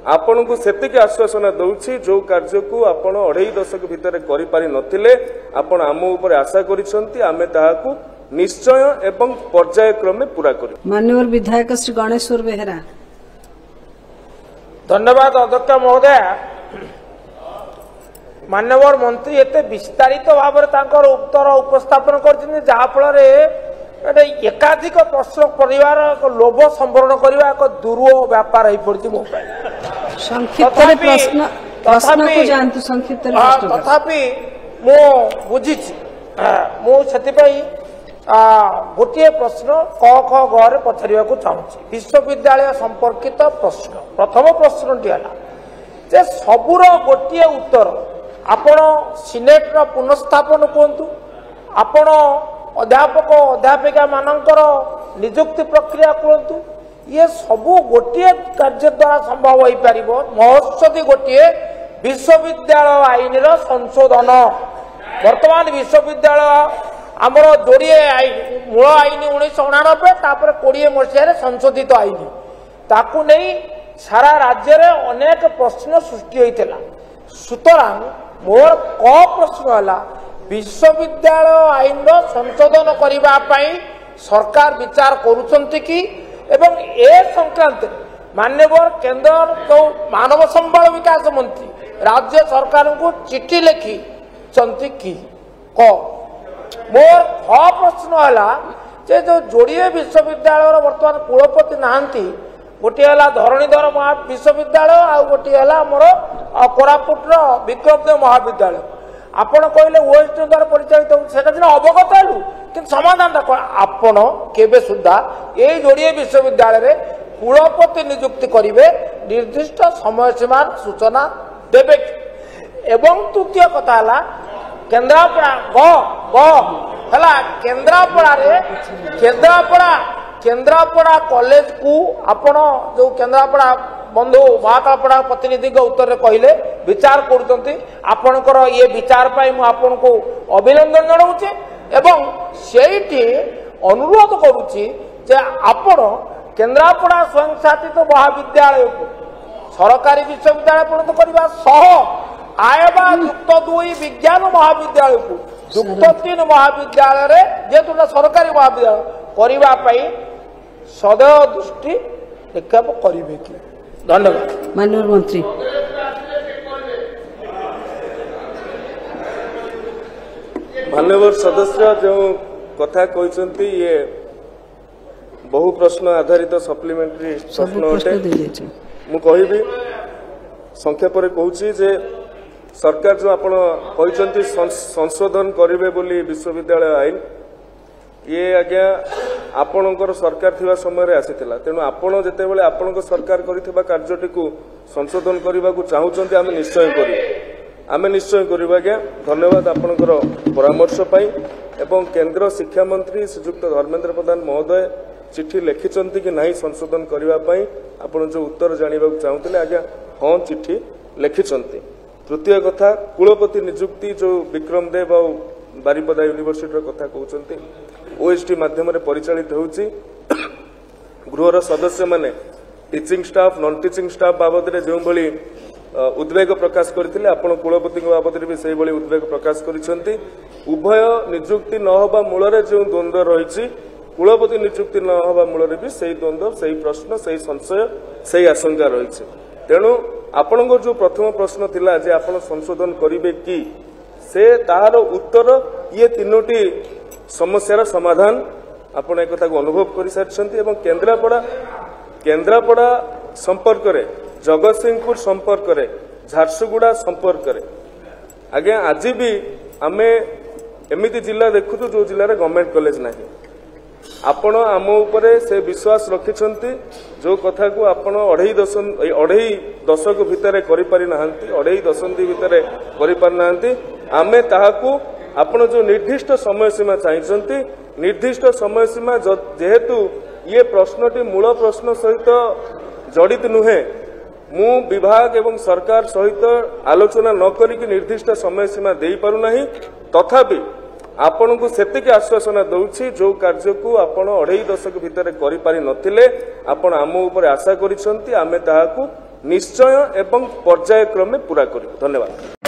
आपण को सेतिक आश्वासन दउछि जो कार्य को आपण 2.5 दशक भितर करि पारि नथिले आपण आम ऊपर आशा करिसंती आमे ताहाकू निश्चय एवं पर्याय क्रमे पूरा करी। माननीय विधायक श्री गणेश्वर बेहेरा। धन्यवाद अध्यक्ष महोदय। माननीय मंत्री एते विस्तारित भाव में उत्तर उपस्थापन कर जहाँ फल एकाधिक प्रश्न परिवार लोभ संवरण करने एक दुर्व व्यापार हो पड़ी मो तथापि मु बुझी गोटे प्रश्न क ख ग पचार चाहूँगी विश्वविद्यालय संपर्कित प्रश्न। प्रथम प्रश्नटी है सबूर गोटे उत्तर आपण सिनेट पुनस्थापन कहतु आपण अध्यापक अध्यापिका मानकर निजुक्ति प्रक्रिया कहतु ये सबू गोटे कार्य द्वारा संभव हो पार महत्सदी गोटे विश्वविद्यालय आईन संशोधन। वर्तमान विश्वविद्यालय आमर जोड़े आईन मूल आईन 1989 तापर 20 मसीह संशोधित आईन ताकू नहीं सारा राज्य में अनेक प्रश्न सृष्टि होता। सुतरां मोर क प्रश्न है विश्वविद्यालय आईन संशोधन करने सरकार विचार करुचंती कि एवं ए संक्रांत माननीय केंद्र जो मानव संबल विकास मंत्री राज्य सरकार को चिट्ठी लिखी कि क मोर ख प्रश्न है जो जोड़े विश्वविद्यालय वर्तमान कुलपति नहांती गोटे है धरणीधर विश्वविद्यालय आ गोटे है मोर कोरापुटर विक्रमदेव महाविद्यालय आपण कहले वेस्ट द्वारा परिचालित होता अवगत हलु कि समाधान आपण केबे सुधा ये जोड़े विश्वविद्यालय कुलपति नियुक्ति करेंगे निर्दिष्ट समय सीमा सूचना देवे। एवं तृतीय कथा है केन्द्रापड़ा केन्द्रापड़ा कॉलेज को आपण जो केन्द्रापड़ा बंधु महाकालपड़ा प्रतिनिधि उत्तर कहले विचार करुँच आपणकर ये विचार आपन को अभिनंदन जनाऊे एवं से अनुरोध करुच्ची आपण केन्द्रापड़ा स्वयं शासित महाविद्यालय को सरकारी विश्वविद्यालय परिणत करने सह आयबा युक्त 2 विज्ञान महाविद्यालय को युक्त 3 महाविद्यालय जेतु सरकारी महाविद्यालय करने सदैव दृष्टि निक्षेप करेंगे कि। धन्यवाद माननीय मंत्री। माननीय सदस्य जो कथा कहते ये बहु प्रश्न आधारित सप्लीमेंटरी प्रश्न अटे मु कहिबी संक्षेप कहूँ जे सरकार जो आपण कहते संशोधन करेंगे बोली विश्वविद्यालय आईन ये आज्ञा आपणकर सरकार थिबा समय आसीथिला तेणु आपण जेतेबेले आपणक सरकार करिथिबा कार्यटी को संशोधन करने को चाहूचंती आमे निश्चय करू आज्ञा। धन्यवाद आपणकर परामर्श पाई एवं केंद्र शिक्षा मंत्री श्रीयुक्त धर्मेंद्र प्रधान महोदय चिट्ठी लिखिचंती कि नहीं संशोधन करने पाई आपण जो उत्तर जानिबा चाहूतिले आज्ञा हाँ चिट्ठी लिखिचंती। तृतीय कथा कुलपति नियुक्ति जो विक्रमदेव और बारिपदा यूनिवर्सिटी कथा कहते ओएसटी माध्यम परिचालित होउची गृहर सदस्य माने teaching staff non teaching staff बाबद जो भली उद्वेग प्रकाश करथिले आपण कुलपति बाबद भी से भली उद्वेग प्रकाश करिसंती। उभय नियुक्ति न होबा मूल जो द्वंद्व रही कुलपति नियुक्ति न होबा मूल भी सही द्वंद्व सही प्रश्न सही संशय सही आशंका रही तेणु आपण जो प्रथम प्रश्न थिला जे आपण संशोधन करिवे कि से तार उत्तर ये तीनोटी समस्यार समाधान आपण एक कथा को अनुभव कर सारी एवं केन्द्रापड़ा संपर्क रे जगतसिंहपुर संपर्क रे झारसुगुड़ा संपर्क रे आज्ञा आज भी आमे एमिति जिला देखुचु जो जिले में गवर्नमेंट कॉलेज नहीं आपण आम उपरे से विश्वास रखिछंती जो कथा को आपण 2.5 दशक भितर करि पारि नाहंती 2.5 दशंधि भितर करि पारि नाहंती आमे ताहाकू आपण जो निर्दिष्ट समय सीमा चाहिए निर्दिष्ट समय सीमा जेहेतु ये प्रश्नटी मूल प्रश्न सहित जड़ित नुहे मु विभाग एवं सरकार सहित आलोचना न करिक निर्दिष्ट समय सीमा दे पारु नाही तथापि आपण को सेतिक आश्वासन दउछि जो कार्य को आपण 2.5 दशक भितर करि पारि नथिले आपण आम ऊपर आशा करिसंती आमे ताहाकू निश्चय एवं पर्यायक्रमे पूरा करिबु। धन्यवाद।